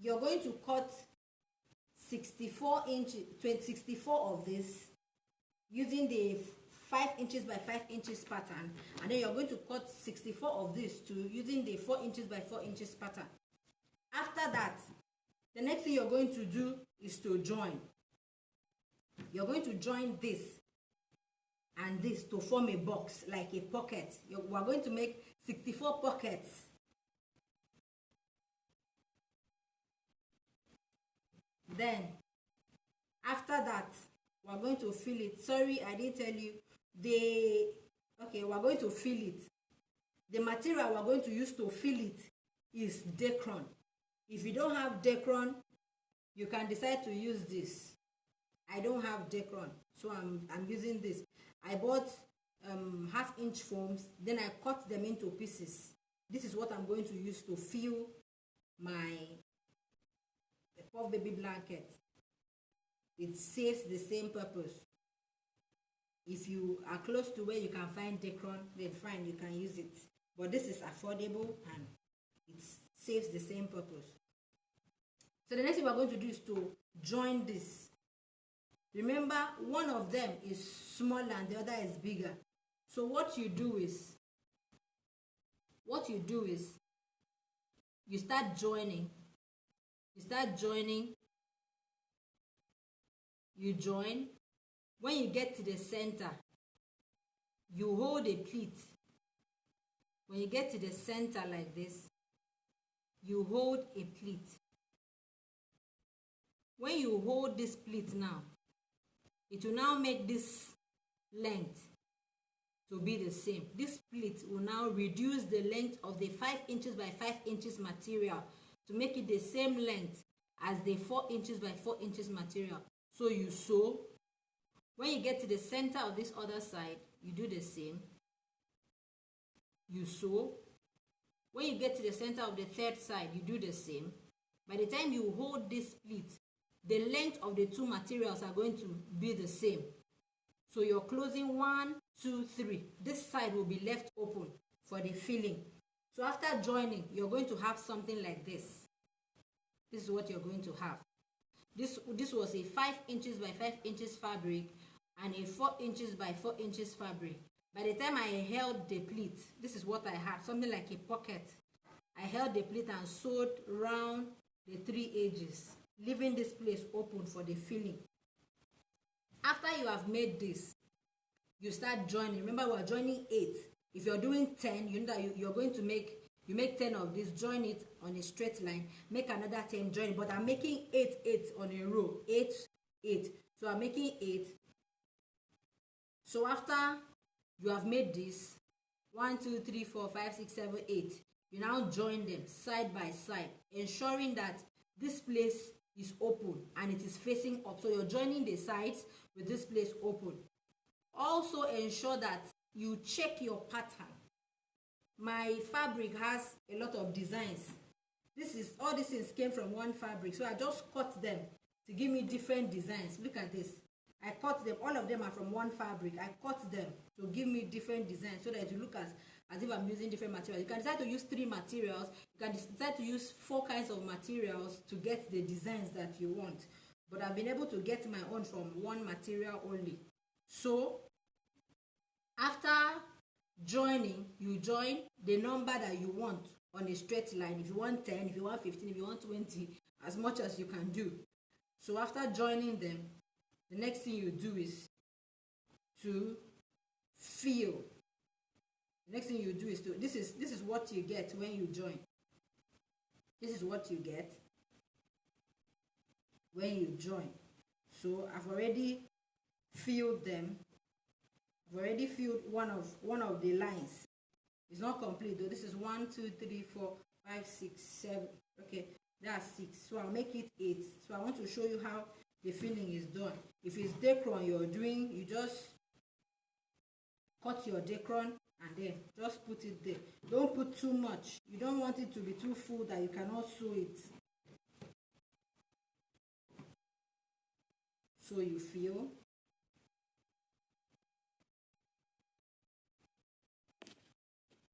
you're going to cut 64 inches, 64 of this using the 5 inches by 5 inches pattern, and then you're going to cut 64 of this too using the 4 inches by 4 inches pattern. After that, the next thing you're going to do is to join. You're going to join this and this to form a box, like a pocket. We're going to make 64 pockets. Then, after that, we're going to fill it. Sorry, I didn't tell you. Okay, we're going to fill it. The material we're going to use to fill it is Dacron. If you don't have Dacron, you can decide to use this. I don't have Dacron, so I'm using this. I bought half-inch foams, then I cut them into pieces. This is what I'm going to use to fill my puff baby blanket. It serves the same purpose. If you are close to where you can find Dacron, then fine, you can use it. But this is affordable and it serves the same purpose. So the next thing we're going to do is to join this. Remember, one of them is smaller and the other is bigger. So what you do is you start joining. You join. When you get to the center, you hold a pleat. When you get to the center like this, you hold a pleat. When you hold this pleat now, it will now make this length to be the same. This pleat will now reduce the length of the 5 inches by 5 inches material to make it the same length as the 4 inches by 4 inches material. So you sew. When you get to the center of this other side, you do the same. You sew. When you get to the center of the third side, you do the same. By the time you hold this pleat, the length of the two materials are going to be the same. So you're closing 1, 2, 3. This side will be left open for the filling. So after joining, you're going to have something like this. This is what you're going to have. This was a 5 inches by 5 inches fabric and a 4 inches by 4 inches fabric. By the time I held the pleat, this is what I had, something like a pocket. I held the pleat and sewed round the 3 edges, leaving this place open for the filling. After you have made this, you start joining. Remember, we're joining 8. If you're doing 10, you know that you're going to make 10 of this, join it on a straight line, make another 10, join it. But I'm making 8 on a row, 8, 8. So I'm making 8. So after you have made this, 1, 2, 3, 4, 5, 6, 7, 8, you now join them side by side, ensuring that this place is open and it is facing up. So you're joining the sides with this place open. Also ensure that you check your pattern. My fabric has a lot of designs. All these things came from one fabric, so I just cut them to give me different designs. Look at this. I cut them. All of them are from one fabric. I cut them to give me different designs so that it will look as if I'm using different materials. You can decide to use 3 materials. You can decide to use 4 kinds of materials to get the designs that you want. But I've been able to get my own from one material only. So after joining, you join the number that you want on a straight line. If you want 10, if you want 15, if you want 20, as much as you can do. So after joining them, the next thing you do is to fill. The next thing you do is to, this is what you get when you join. This is what you get when you join. So I've already filled them. I've already filled one of the lines. It's not complete though. This is 1, 2, 3, 4, 5, 6, 7. Okay, that's 6. So I'll make it 8. So I want to show you how the filling is done. If it's Dacron you're doing, you just cut your Dacron and then just put it there. Don't put too much. You don't want it to be too full that you cannot sew it. So you fill.